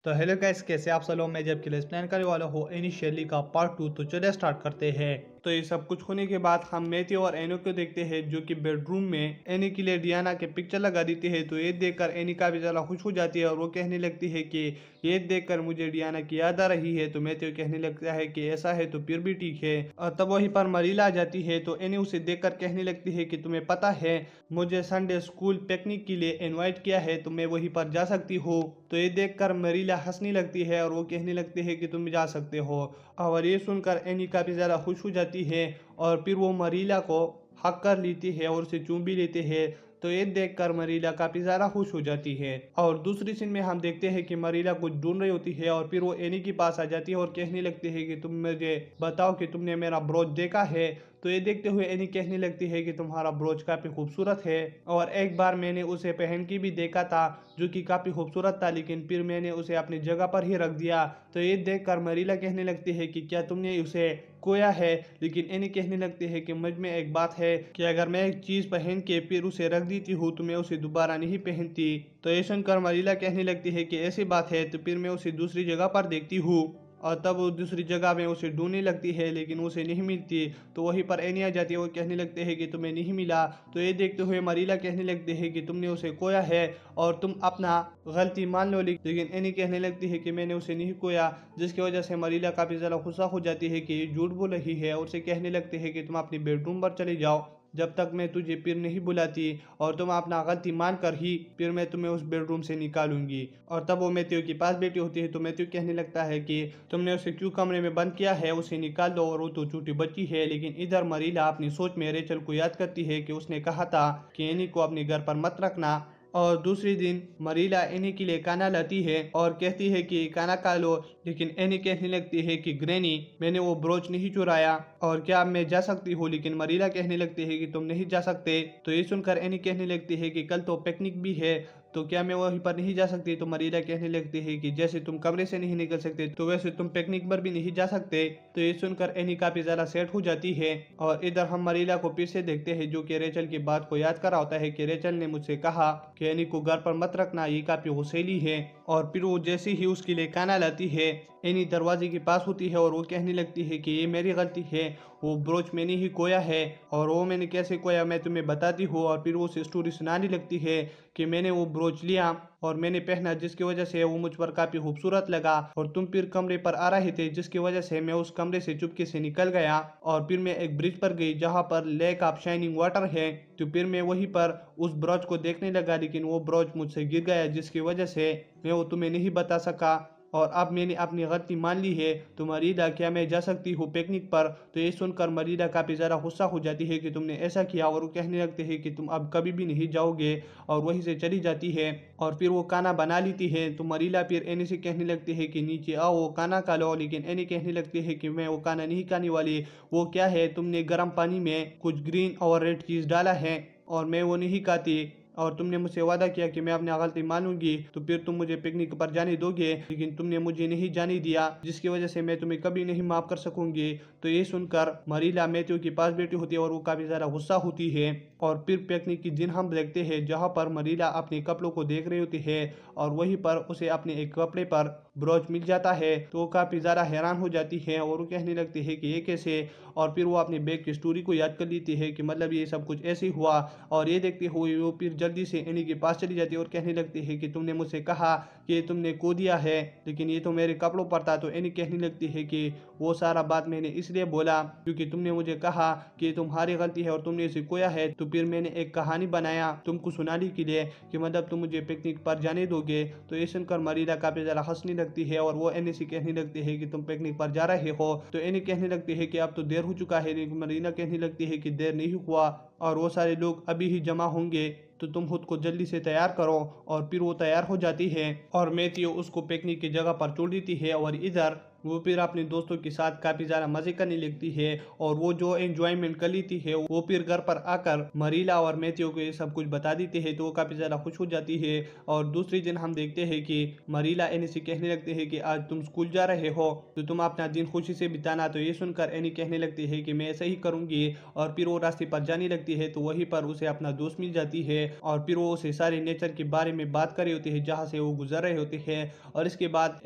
तो hello guys, कैसे आप सब लोग। मैं जब के लिए प्लान करने वाला हूँ इनिशियली का पार्ट 2। तो चलिए स्टार्ट करते हैं। तो ये सब कुछ होने के बाद हम मैथ्यू और एनो को देखते हैं, जो कि बेडरूम में एनी के लिए डियाना के पिक्चर लगा देती है। तो ये देखकर एनी का भी ज़रा खुश हो जाती है और वो कहने लगती है कि ये देखकर मुझे डियाना की याद आ रही है। तो मैथ्यू कहने लगता है कि ऐसा है तो फिर भी ठीक है। और तब वहीं पर मरीला आ जाती है। तो एनी उसे देखकर कहने लगती है कि तुम्हें पता है मुझे संडे स्कूल पिकनिक के लिए इनवाइट किया है, तो मैं वहीं पर जा सकती हूँ। तो ये देखकर मरीला हंसने लगती है और वो कहने लगती है कि तुम जा सकते हो। और ये सुनकर एनी काफ़ी ज़्यादा खुश हो जाती है और फिर वो मरीला को हक कर लेती है और उसे चूम भी लेते हैं। तो ये देखकर मरीला काफ़ी ज़्यादा खुश हो जाती है। और दूसरी सीन में हम देखते हैं कि मरीला कुछ ढूंढ रही होती है और फिर वो एनी के पास आ जाती है और कहने लगती है कि तुम मुझे बताओ कि तुमने मेरा ब्रोच देखा है। तो ये देखते हुए एनी कहने लगती है कि तुम्हारा ब्रोच काफ़ी खूबसूरत है और एक बार मैंने उसे पहन के भी देखा था, जो कि काफ़ी खूबसूरत था, लेकिन फिर मैंने उसे अपनी जगह पर ही रख दिया। तो ये देखकर मरीला कहने लगती है कि क्या तुमने उसे खोया है। लेकिन एनी कहने लगती है कि मुझ में एक बात है कि अगर मैं एक चीज़ पहन के फिर उसे रख देती हूँ तो मैं उसे दोबारा नहीं पहनती। तो ये सुनकर मरीला कहने लगती है कि ऐसी बात है तो फिर मैं उसे दूसरी जगह पर देखती हूँ। और तब वो दूसरी जगह में उसे ढूंढने लगती है, लेकिन उसे नहीं मिलती। तो वहीं पर एनी आ जाती है, वो कहने लगते हैं कि तुम्हें नहीं मिला। तो ये देखते हुए मरीला कहने लगते हैं कि तुमने उसे खोया है और तुम अपना गलती मान लो। लेकिन एनी कहने लगती है कि मैंने उसे नहीं खोया, जिसकी वजह से मरीला काफ़ी ज़्यादा गुस्सा हो जाती है कि ये झूठ बोल रही है और उसे कहने लगते हैं कि तुम अपनी बेडरूम पर चले जाओ जब तक मैं तुझे फिर नहीं बुलाती, और तुम अपना गलती मान कर ही फिर मैं तुम्हें उस बेडरूम से निकालूंगी। और तब वो मैथ्यू के पास बैठी होती है। तो मैथ्यू कहने लगता है कि तुमने उसे क्यों कमरे में बंद किया है, उसे निकाल दो और वो तो छोटी बच्ची है। लेकिन इधर मरीला अपनी सोच में रेचल को याद करती है कि उसने कहा था कि एनी को अपने घर पर मत रखना। और दूसरी दिन मरीला एनी के लिए खाना लाती है और कहती है कि खाना खा लो। लेकिन एनी कहने लगती है कि ग्रैनी, मैंने वो ब्रोच नहीं चुराया और क्या अब मैं जा सकती हूँ। लेकिन मरीला कहने लगती है कि तुम नहीं जा सकते। तो ये सुनकर एनी कहने लगती है कि कल तो पिकनिक भी है, तो क्या मैं वहीं पर नहीं जा सकती। तो मरीला कहने लगती है कि जैसे तुम कमरे से नहीं निकल सकते तो वैसे तुम पिकनिक पर भी नहीं जा सकते। तो ये सुनकर एनी काफी ज्यादा सेट हो जाती है। और इधर हम मरीला को फिर से देखते हैं, जो कि रेचल की बात को याद कर रहा होता है कि रेचल ने मुझसे कहा कि एनी को घर पर मत रखना, ये काफी गुस्सैली है। और फिर वो जैसे ही उसके लिए खाना लाती है, एनी दरवाजे के पास होती है और वो कहने लगती है कि ये मेरी गलती है, वो ब्रोच मैंने ही खोया है और वो मैंने कैसे खोया मैं तुम्हें बताती हूँ। और फिर वो उसे स्टोरी सुनाने लगती है कि मैंने वो ब्रोच लिया और मैंने पहना, जिसकी वजह से वो मुझ पर काफ़ी खूबसूरत लगा, और तुम फिर कमरे पर आ रहे थे, जिसकी वजह से मैं उस कमरे से चुपके से निकल गया और फिर मैं एक ब्रिज पर गई जहाँ पर लेक ऑफ शाइनिंग वाटर है। तो फिर मैं वहीं पर उस ब्रोच को देखने लगा, लेकिन वो ब्रोच मुझसे गिर गया, जिसकी वजह से मैं वो तुम्हें नहीं बता सका और अब मैंने अपनी गलती मान ली है। तो मरीदा, क्या मैं जा सकती हूँ पिकनिक पर। तो ये सुनकर मरीदा काफ़ी ज़्यादा गुस्सा हो जाती है कि तुमने ऐसा किया, और वो कहने लगते हैं कि तुम अब कभी भी नहीं जाओगे, और वहीं से चली जाती है। और फिर वो खाना बना लेती है। तो मरीला फिर एनी से कहने लगती है कि नीचे आओ, वो खाना खा लो। लेकिन एनी कहने लगती है कि मैं वो खाना नहीं खाने वाली। वो क्या है, तुमने गर्म पानी में कुछ ग्रीन और रेड चीज़ डाला है और मैं वो नहीं खाती, और तुमने मुझसे वादा किया कि मैं अपनी गलती मानूंगी तो फिर तुम मुझे पिकनिक पर जाने दोगे, लेकिन तुमने मुझे नहीं जाने दिया, जिसकी वजह से मैं तुम्हें कभी नहीं माफ कर सकूंगी। तो ये सुनकर मरीला मैथ्यू के पास बैठी होती है और वो काफी ज्यादा गुस्सा होती है। और फिर पिकनिक के दिन हम देखते हैं जहाँ पर मरीला अपने कपड़ों को देख रही होती है और वहीं पर उसे अपने एक कपड़े पर ब्रोच मिल जाता है। तो वो काफी ज्यादा हैरान हो जाती है और वो कहने लगती है कि ये कैसे। और फिर वो अपने बैग की स्टोरी को याद कर लेती है कि मतलब ये सब कुछ ऐसे हुआ। और ये देखते हुए वो फिर जल्दी से एनी के पास चली जाती है और कहने लगती है कि तुमने मुझसे कहा कि तुमने खो दिया है, लेकिन ये तो मेरे कपड़ों पर था। तो एनी कहने लगती है कि वो सारा बात मैंने इसलिए बोला क्योंकि तुमने मुझे कहा कि तुम्हारी गलती है और तुमने इसे खोया है। तो फिर मैंने एक कहानी बनाया तुमको सुनाने के लिए कि मतलब तुम मुझे पिकनिक पर जाने दोगे। तो ये सुनकर मरीला काफी ज्यादा हंसने लगती है और वो एनी से कहने लगती है कि तुम पिकनिक पर जा रहे हो। तो एनी कहने लगती है कि अब तो देर हो चुका है, लेकिन मरीना कहने लगती है कि देर नहीं हुआ और वो सारे लोग अभी ही जमा होंगे, तो तुम खुद को जल्दी से तैयार करो। और फिर वो तैयार हो जाती है और मैथ्यू उसको पिकनिक की जगह पर छोड़ देती है। और इधर वो फिर अपने दोस्तों के साथ काफी ज्यादा मजे करने लगती है और वो जो एंजॉयमेंट कर लेती है वो फिर घर पर आकर मरीला और मैथ्यू को ये सब कुछ बता देते हैं, तो वो काफी ज्यादा खुश हो जाती है। और दूसरे दिन हम देखते हैं कि मरीला एनी से कहने लगती है कि आज तुम स्कूल जा रहे हो तो तुम अपना दिन खुशी से बिताना। तो ये सुनकर एनी कहने लगती है कि मैं ऐसा ही करूंगी और फिर वो रास्ते पर जाने लगती है तो वहीं पर उसे अपना दोस्त मिल जाती है और फिर वो उसे सारे नेचर के बारे में बात कर रही होती है जहाँ से वो गुजर रहे होते हैं। और इसके बाद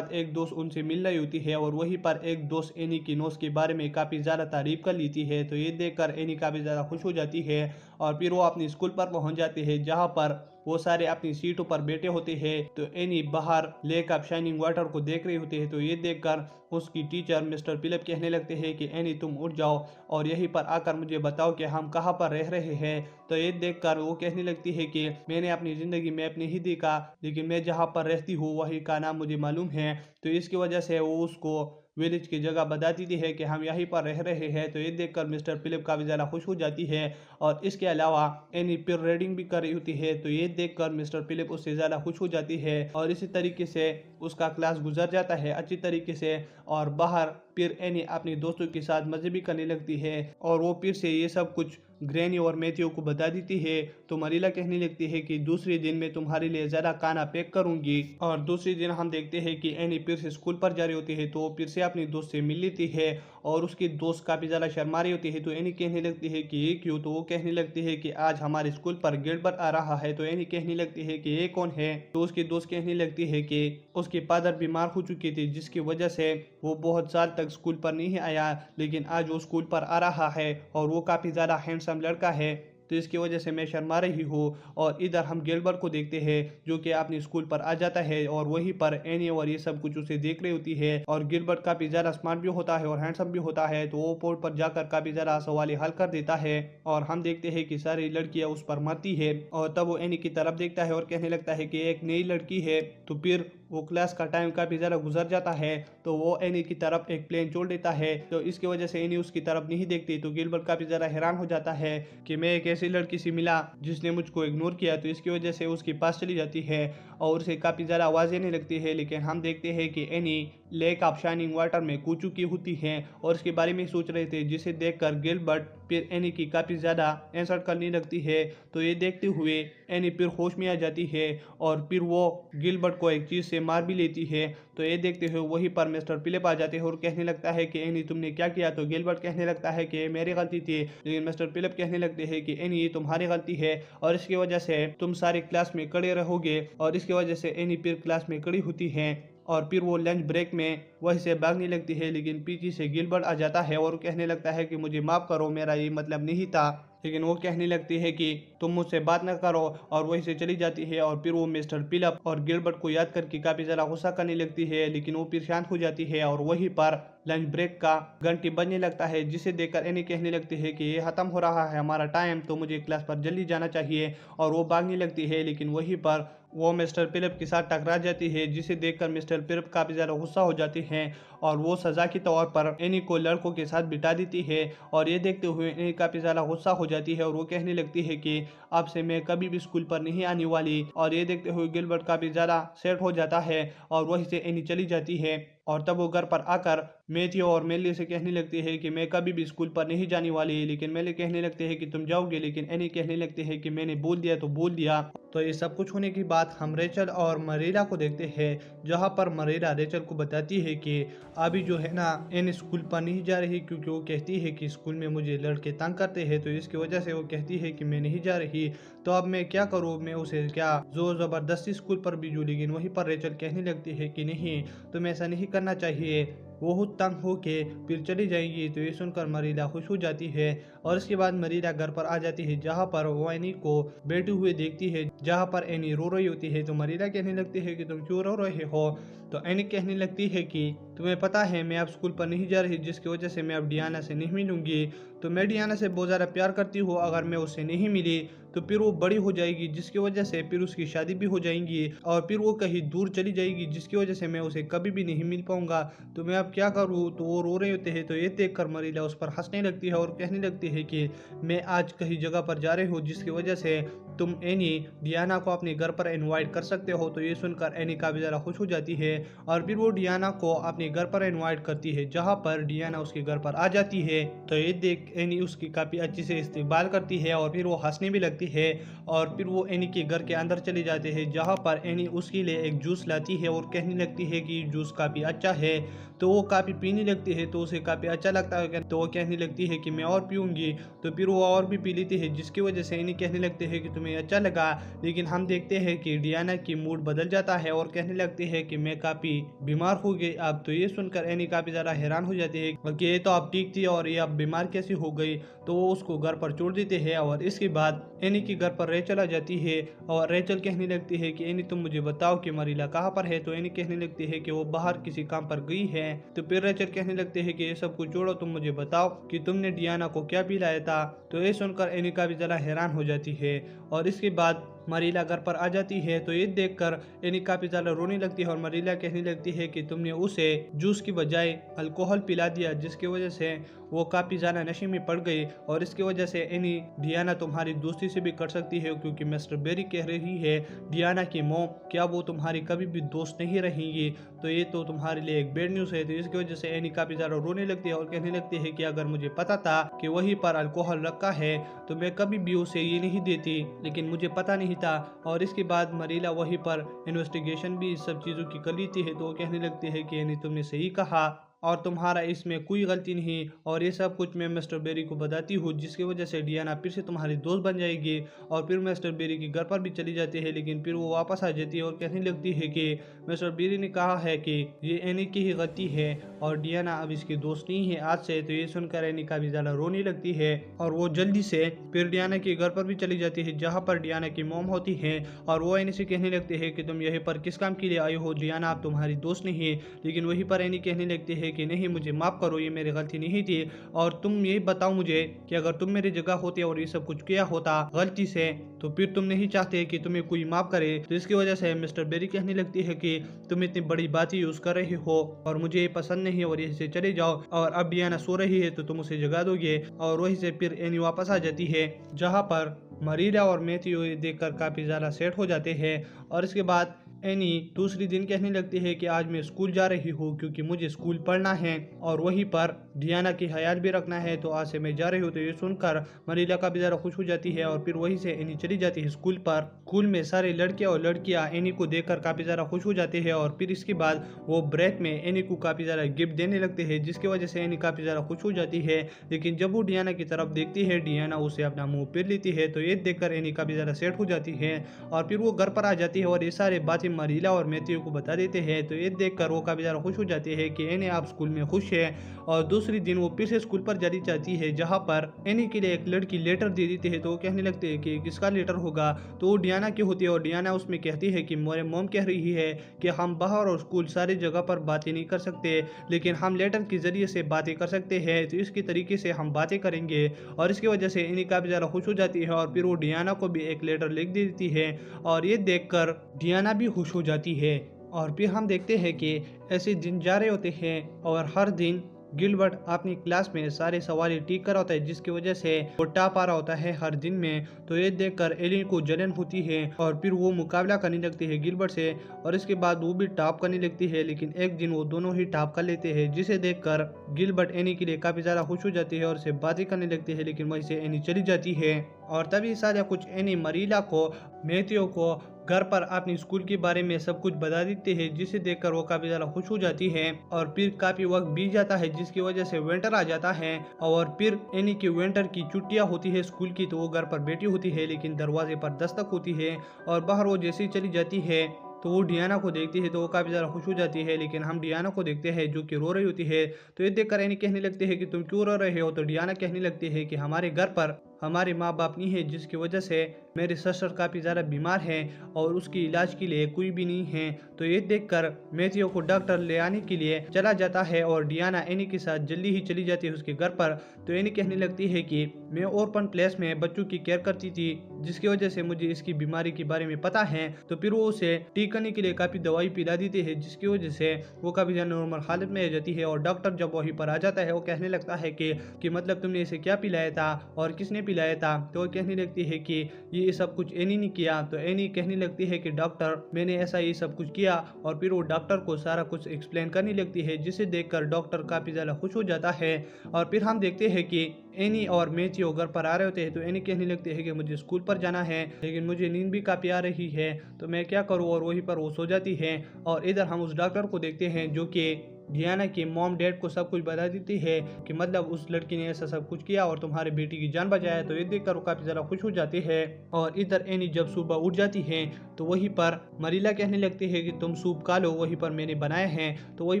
एक दोस्त उनसे मिल रही होती है और वहीं पर एक दोस्त एनी की नोज के बारे में काफी ज्यादा तारीफ कर लेती है। तो ये देखकर एनी काफी ज्यादा खुश हो जाती है और फिर वो अपनी स्कूल पर पहुंच जाती है जहाँ पर वो सारे अपनी सीटों पर बैठे होते हैं। तो एनी बाहर लेक ऑफ शाइनिंग वाटर को देख रही होती है। तो ये देखकर उसकी टीचर मिस्टर फिलिप कहने लगते हैं कि एनी तुम उठ जाओ और यहीं पर आकर मुझे बताओ कि हम कहाँ पर रह रहे हैं। तो ये देखकर वो कहने लगती है कि मैंने अपनी ज़िंदगी में अपने ही देखा, लेकिन मैं जहाँ पर रहती हूँ वही का नाम मुझे मालूम है। तो इसकी वजह से वो उसको विलेज की जगह बता देती है कि हम यहीं पर रह रहे हैं। तो ये देखकर मिस्टर फिलिप काफ़ी ज़्यादा खुश हो जाती है और इसके अलावा एनी फिर रीडिंग भी कर रही होती है। तो ये देखकर मिस्टर फिलिप उससे ज़्यादा खुश हो जाती है और इसी तरीके से उसका क्लास गुजर जाता है अच्छी तरीके से। और बाहर फिर एनी अपने दोस्तों के साथ मज़े भी करने लगती है और वो फिर से ये सब कुछ ग्रैनी और मैथ्यू को बता देती है। तो मरीला कहने लगती है कि दूसरे दिन मैं तुम्हारे लिए ज़्यादा खाना पैक करूंगी। और दूसरे दिन हम देखते हैं कि एनी फिर से स्कूल पर जा रही होती है तो वो फिर से अपनी दोस्त से मिल लेती है और उसकी दोस्त काफ़ी ज़्यादा शर्मा रही होती है। तो एनी कहने लगती है कि ये क्यों। तो वो कहने लगती है कि आज हमारे स्कूल पर गिलबर्ट आ रहा है। तो एनी कहने लगती है कि ये कौन है। तो उसकी दोस्त कहने लगती है कि उसके फादर बीमार हो चुके थे जिसकी वजह से वो बहुत साल तक स्कूल पर नहीं आया, लेकिन आज वो स्कूल पर आ रहा है और वो काफ़ी ज़्यादा हैंडसम लड़का है। तो इसकी वजह से मैं शर्मा रही हूँ। और इधर हम गिलबर्ट को देखते हैं जो कि अपने स्कूल पर आ जाता है और वहीं पर एनी और ये सब कुछ उसे देख रही होती है। और गिलबर्ट काफ़ी ज़्यादा स्मार्ट भी होता है और हैंडसम भी होता है तो वो पोर्ट पर जाकर काफ़ी ज़्यादा सवाल हल कर देता है और हम देखते हैं कि सारी लड़कियां उस पर मरती है। और तब वो एनी की तरफ देखता है और कहने लगता है कि एक नई लड़की है। तो फिर वो क्लास का टाइम काफ़ी ज़्यादा गुजर जाता है तो वो एनी की तरफ एक प्लेन छोड़ देता है। तो इसकी वजह से एनी उसकी तरफ नहीं देखती। तो गिलबर्ट काफ़ी ज़्यादा हैरान हो जाता है कि मैं एक ऐसी लड़की से मिला जिसने मुझको इग्नोर किया। तो इसकी वजह से उसके पास चली जाती है और उसे काफ़ी ज़्यादा आवाज़ देने लगती है। लेकिन हम देखते हैं कि any lake of shining water में कूद चुकी होती है और इसके बारे में सोच रहे थे, जिसे देखकर गिलबर्ट फिर एनी की काफ़ी ज़्यादा इंसल्ट करने लगती है। तो ये देखते हुए एनी फिर होश में आ जाती है और फिर वो गिलबर्ट को एक चीज़ से मार भी लेती है। तो ये देखते हुए वहीं पर मिस्टर फिलिप आ जाते हैं और कहने लगता है कि एनी तुमने क्या किया। तो गिलबर्ट कहने लगता है कि मेरी गलती थी, लेकिन मिस्टर फिलिप कहने लगते हैं कि एनी ये तुम्हारी गलती है और इसकी वजह से तुम सारे क्लास में खड़े रहोगे। और इसकी वजह से एनी फिर क्लास में खड़ी होती है और फिर वो लंच ब्रेक में वहीं से भागने लगती है, लेकिन पीछे से गिलबर्ट आ जाता है और कहने लगता है कि मुझे माफ़ करो, मेरा ये मतलब नहीं था। लेकिन वो कहने लगती है कि तुम मुझसे बात न करो और वहीं से चली जाती है। और फिर वो मिस्टर फिलिप और गिलबर्ट को याद करके काफ़ी ज़्यादा गुस्सा करने लगती है, लेकिन वो फिर शांत हो जाती है और वहीं पर लंच ब्रेक का घंटी बजने लगता है, जिसे देखकर एनी कहने लगती है कि ये ख़त्म हो रहा है हमारा टाइम, तो मुझे क्लास पर जल्दी जाना चाहिए। और वो भागने लगती है, लेकिन वहीं पर वो मिस्टर फिलिप के साथ टकरा जाती है, जिसे देखकर मिस्टर फिलिप काफ़ी ज़्यादा गुस्सा हो जाते हैं और वो सज़ा के तौर पर एनी को लड़कों के साथ बिठा देती है। और ये देखते हुए एनी काफ़ी ज़्यादा गुस्सा हो जाती है और वो कहने लगती है कि अब से मैं कभी भी स्कूल पर नहीं आने वाली। और ये देखते हुए गिलबर्ट काफ़ी ज़्यादा सेट हो जाता है और वहीं से एनी चली जाती है। और तब वो घर पर आकर मैथ्यू और मेली से कहने लगती है कि मैं कभी भी स्कूल पर नहीं जाने वाली। लेकिन मेली कहने लगते हैं कि तुम जाओगे, लेकिन एनी कहने लगते हैं कि मैंने बोल दिया तो बोल दिया। तो ये सब कुछ होने के बाद हम रेचल और मरीरा को देखते हैं, जहाँ पर मरीरा रेचल को बताती है कि अभी जो है ना एनी स्कूल पर नहीं जा रही, क्योंकि वो कहती है कि स्कूल में मुझे लड़के तंग करते हैं। तो इसकी वजह से वो कहती है कि मैं नहीं जा रही। तो अब मैं क्या करूँ, मैं उसे क्या जोर ज़बरदस्ती स्कूल पर भेजूँ। लेकिन वहीं पर रेचल कहने लगती है कि नहीं, तुम्हें ऐसा नहीं करना चाहिए। वो तंग होके फिर चली जाएंगी। तो ये सुनकर मरीला खुश हो जाती है और इसके बाद मरीला घर पर आ जाती है, जहाँ पर वो एनी को बैठे हुए देखती है, जहाँ पर एनी रो रही होती है। तो मरीला कहने लगती है कि तुम क्यों रो रहे हो। तो एनी कहने लगती है कि तुम्हें पता है मैं अब स्कूल पर नहीं जा रही, जिसकी वजह से मैं अब डियाना से नहीं मिलूंगी। तो मैं डियाना से बहुत ज़्यादा प्यार करती हूँ, अगर मैं उससे नहीं मिली तो फिर वो बड़ी हो जाएगी, जिसकी वजह से फिर उसकी शादी भी हो जाएंगी और फिर वो कहीं दूर चली जाएगी, जिसकी वजह से मैं उसे कभी भी नहीं मिल पाऊंगा। तो मैं अब क्या करूँ। तो वो रो रहे होते हैं। तो ये देखकर मरीला उस पर हंसने लगती है और कहने लगती है कि मैं आज कहीं जगह पर जा रही हूँ, जिसकी वजह से तुम एनी डियाना को अपने घर पर इनवाइट कर सकते हो। तो ये सुनकर एनी काफी ज्यादा खुश हो जाती है और फिर वो डियाना को अपने घर पर इनवाइट करती है, जहाँ पर डियाना उसके घर पर आ जाती है। तो ये देख एनी उसकी काफी अच्छी से इस्तेमाल करती है और फिर वो हंसने भी लगती है और फिर वो एनी के घर के अंदर चले जाते हैं, जहाँ पर एनी उसके लिए एक जूस लाती है और कहने लगती है कि जूस काफी अच्छा है। तो वो काफी पीने लगती है, तो उसे काफी अच्छा लगता है, तो वो कहने लगती है कि मैं और पीऊंगी। तो फिर वो और भी पी लेती है, जिसकी वजह से एनी कहने लगते हैं कि तुम्हें अच्छा लगा। लेकिन हम देखते हैं कि डियाना की मूड बदल जाता है और कहने लगती है कि मैं काफी बीमार हो गई अब। तो ये सुनकर एनी काफी ज्यादा हैरान हो जाती है कि ये तो अब ठीक थी और ये अब बीमार कैसे हो गई। तो वो उसको घर पर छोड़ देते हैं और इसके बाद एनी के घर पर रेचल आ जाती है और रेचल कहने लगती है कि एनी तुम मुझे बताओ कि मरीला कहाँ पर है। तो एनी कहने लगती है कि वो बाहर किसी काम पर गई है। तो फिर रेचल कहने लगते हैं कि ये सब कुछ छोड़ो, तुम मुझे बताओ कि तुमने डियाना को क्या पिलाया था। तो ये सुनकर एनी काफी ज्यादा हैरान हो जाती है और इसके बाद मरीला घर पर आ जाती है। तो ये देखकर एनी काफी ज्यादा रोने लगती है और मरीला कहने लगती है कि तुमने उसे जूस की बजाय अल्कोहल पिला दिया, जिसकी वजह से वो काफी ज्यादा नशे में पड़ गई और इसकी वजह से एनी डियाना तुम्हारी दोस्ती से भी कर सकती है, क्योंकि मिस्टर बेरी कह रही है डियाना की मॉम क्या वो तुम्हारी कभी भी दोस्त नहीं रहेंगी। तो ये तो तुम्हारे लिए एक बैड न्यूज है। तो इसकी वजह से एनी काफी ज्यादा रोने लगती है और कहने लगती है कि अगर मुझे पता था कि वहीं पर अल्कोहल रखा है तो मैं कभी भी उसे ये नहीं देती, लेकिन मुझे पता नहीं था। और इसके बाद मरीला वहीं पर इन्वेस्टिगेशन भी इस सब चीज़ों की कर लेती है। तो वो कहने लगती है कि यानी तुमने सही कहा और तुम्हारा इसमें कोई गलती नहीं और ये सब कुछ मैं मिस्टर बेरी को बताती हूँ, जिसकी वजह से डियाना फिर से तुम्हारी दोस्त बन जाएगी। और फिर मिस्टर बेरी के घर पर भी चली जाती है, लेकिन फिर वो वापस आ जाती है और कहने लगती है कि मिस्टर बेरी ने कहा है कि ये एनी की ही गलती है और डियाना अब इसकी दोस्त नहीं है आज से। तो ये सुनकर एनी काफी ज्यादा रोने लगती है और वो जल्दी से फिर डियाना के घर पर भी चली जाती है, जहाँ पर डियाना की मॉम होती है और वो एनी से कहने लगते हैं कि तुम यहीं पर किस काम के लिए आए हो, डियाना अब तुम्हारी दोस्त नहीं है। लेकिन वहीं पर एनी कहने लगती है कि नहीं, मुझे माफ करो, ये मेरी गलती नहीं थी और तुम ये बताओ मुझे कि अगर तुम मेरी जगह होते और ये सब कुछ किया होता गलती से तो फिर तुम नहीं चाहते कि तुम्हें कोई माफ करे। तो इसकी वजह से मिस्टर बेरी कहने लगती है कि तुम इतनी बड़ी बात यूज कर रहे हो और मुझे ये पसंद नहीं है और यहीं से चले जाओ। और अब डियाना सो रही है तो तुम उसे जगा दोगे। और वहीं से फिर एनी वापस आ जाती है, जहाँ पर मरीला और मैथ्यू देखकर काफी ज्यादा सेट हो जाते हैं। और इसके बाद एनी दूसरी दिन कहने लगती है कि आज मैं स्कूल जा रही हूँ क्योंकि मुझे स्कूल पढ़ना है और वहीं पर डियाना की ख्याल भी रखना है, तो आज से मैं जा रही हूँ। तो ये सुनकर मरीला काफी ज्यादा खुश हो जाती है और फिर वहीं से एनी चली जाती है स्कूल पर। स्कूल में सारे लड़के और लड़कियां एनी को देखकर काफी ज्यादा खुश हो जाते हैं और फिर इसके बाद वो ब्रेक में एनी को काफी ज्यादा गिफ्ट देने लगते हैं, जिसकी वजह से एनी काफी ज्यादा खुश हो जाती है। लेकिन जब वो डियाना की तरफ देखती है, डियाना उसे अपना मुंह फेर लेती है। तो ये देखकर एनी काफी ज्यादा सेट हो जाती है और फिर वो घर पर आ जाती है और ये सारे बातें मरीला और मैथ्यू को बता देते हैं। तो ये देखकर वो काफी ज्यादा खुश हो जाती है कि एनी आप स्कूल में खुश है। और दूसरी दिन वो फिर से स्कूल पर जानी चाहती है, जहाँ पर एनी के लिए एक लड़की लेटर दे देती है। तो वो कहने लगते हैं कि किसका लेटर होगा। तो वो डियाना की होती है और डियाना उसमें कहती है कि मेरे मॉम कह रही है कि हम बाहर और स्कूल सारी जगह पर बातें नहीं कर सकते, लेकिन हम लेटर के जरिए से बातें कर सकते हैं। तो इसकी तरीके से हम बातें करेंगे। और इसकी वजह से एनी काफी ज्यादा खुश हो जाती है और फिर वो डियाना को भी एक लेटर लिख देती है और ये देखकर डियाना भी खुश हो जाती है। और फिर हम देखते हैं कि ऐसे दिन जा रहे होते हैं और हर दिन गिलबर्ट अपनी क्लास में सारे सवाल ठीक कर होता है, जिसकी वजह से वो टॉप आ रहा होता है हर दिन में। तो ये देखकर एलिन को जलन होती है और फिर वो मुकाबला करने लगती है गिलबर्ट से और इसके बाद वो भी टॉप करने लगती है। लेकिन एक दिन वो दोनों ही टॉप कर लेते हैं, जिसे देखकर गिलबर्ट एनी के लिए काफी ज्यादा खुश हो जाती है और उसे बातें करने लगती है। लेकिन वहीं से एनी चली जाती है और तभी सारा कुछ एनी मरीला को मैथ्यू को घर पर अपनी स्कूल के बारे में सब कुछ बता देते हैं, जिसे देखकर वो काफी ज्यादा खुश हो जाती है। और फिर काफी वक्त बीत जाता है, जिसकी वजह से विंटर आ जाता है और फिर एनी की विंटर की छुट्टियां होती है स्कूल की। तो वो घर पर बैठी होती है, लेकिन दरवाजे पर दस्तक होती है और बाहर वो जैसे ही चली जाती है तो वो डियाना को देखती है। तो वो काफी ज्यादा खुश हो जाती है, लेकिन हम डियाना को देखते हैं जो कि रो रही होती है। तो ये देखकर एनी कहने लगते हैं कि तुम क्यों रो रहे हो। तो डियाना कहने लगती है कि हमारे घर पर हमारे माँ बाप नहीं है, जिसकी वजह से मेरे ससुर काफ़ी ज़्यादा बीमार हैं और उसकी इलाज के लिए कोई भी नहीं है। तो ये देखकर मैथ्यू को डॉक्टर ले आने के लिए चला जाता है और डियाना एनी के साथ जल्दी ही चली जाती है उसके घर पर। तो एनी कहने लगती है कि मैं ओपन प्लेस में बच्चों की केयर करती थी, जिसकी वजह से मुझे इसकी बीमारी के बारे में पता है। तो फिर वो उसे ठीक करने के लिए काफ़ी दवाई पिला देती है, जिसकी वजह से वो काफ़ी ज़्यादा नॉर्मल हालत में आ जाती है। और डॉक्टर जब वहीं पर आ जाता है वो कहने लगता है कि मतलब तुमने इसे क्या पिलाया था और किसने पिलाया था। तो वो कहने लगती है कि ये सब कुछ एनी ने किया। तो एनी कहने लगती है कि डॉक्टर मैंने ऐसा ये सब कुछ किया, और फिर वो डॉक्टर को सारा कुछ एक्सप्लेन करने लगती है, जिसे देखकर डॉक्टर काफी ज्यादा खुश हो जाता है। और फिर हम देखते हैं कि एनी और मैथ्यू घर पर आ रहे होते हैं। तो एनी कहने लगती है कि मुझे स्कूल पर जाना है, लेकिन मुझे नींद भी काफी आ रही है, तो मैं क्या करूँ, और वहीं पर वो सो जाती है। और इधर हम उस डॉक्टर को देखते हैं जो कि डियाना की मॉम डैड को सब कुछ बता देती है कि मतलब उस लड़की ने ऐसा सब कुछ किया और तुम्हारी बेटी की जान बचाया। तो ये देखकर वो काफी ज्यादा खुश हो जाती है। और इधर एनी जब सुबह उठ जाती है तो वहीं पर मरीला कहने लगती है कि तुम सूप खा लो, वहीं पर मैंने बनाए हैं। तो वहीं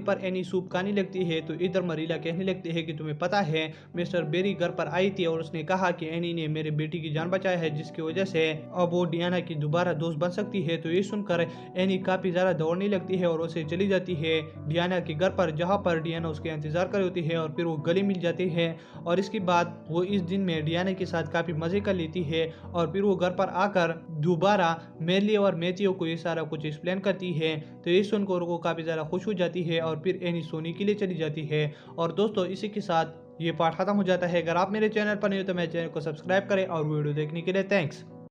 पर एनी सूप खाने लगती है। तो इधर मरीला कहने लगती है कि तुम्हें पता है मिस्टर बेरी घर पर आई थी और उसने कहा कि एनी ने मेरे बेटी की जान बचाया है, जिसकी वजह से अब वो डियाना की दोबारा दोस्त बन सकती है। तो ये सुनकर एनी काफी ज्यादा दौड़ने लगती है और उसे चली जाती है डियाना के घर पर, जहाँ पर डियाना उसके इंतजार कर रही होती है। और फिर वो गले मिल जाते हैं और इसके बाद वो इस दिन में डियाना के साथ काफी मजे कर लेती है। और फिर वो घर पर आकर दोबारा मेली और मैथ्यू को ये सारा कुछ एक्सप्लेन करती है। तो ये सुनकर वो काफी ज्यादा खुश हो जाती है और फिर एनी सोने के लिए चली जाती है। और दोस्तों इसी के साथ ये पार्ट खत्म हो जाता है। अगर आप मेरे चैनल पर नहीं हो तो मेरे चैनल को सब्सक्राइब करें, और वीडियो देखने के लिए थैंक्स।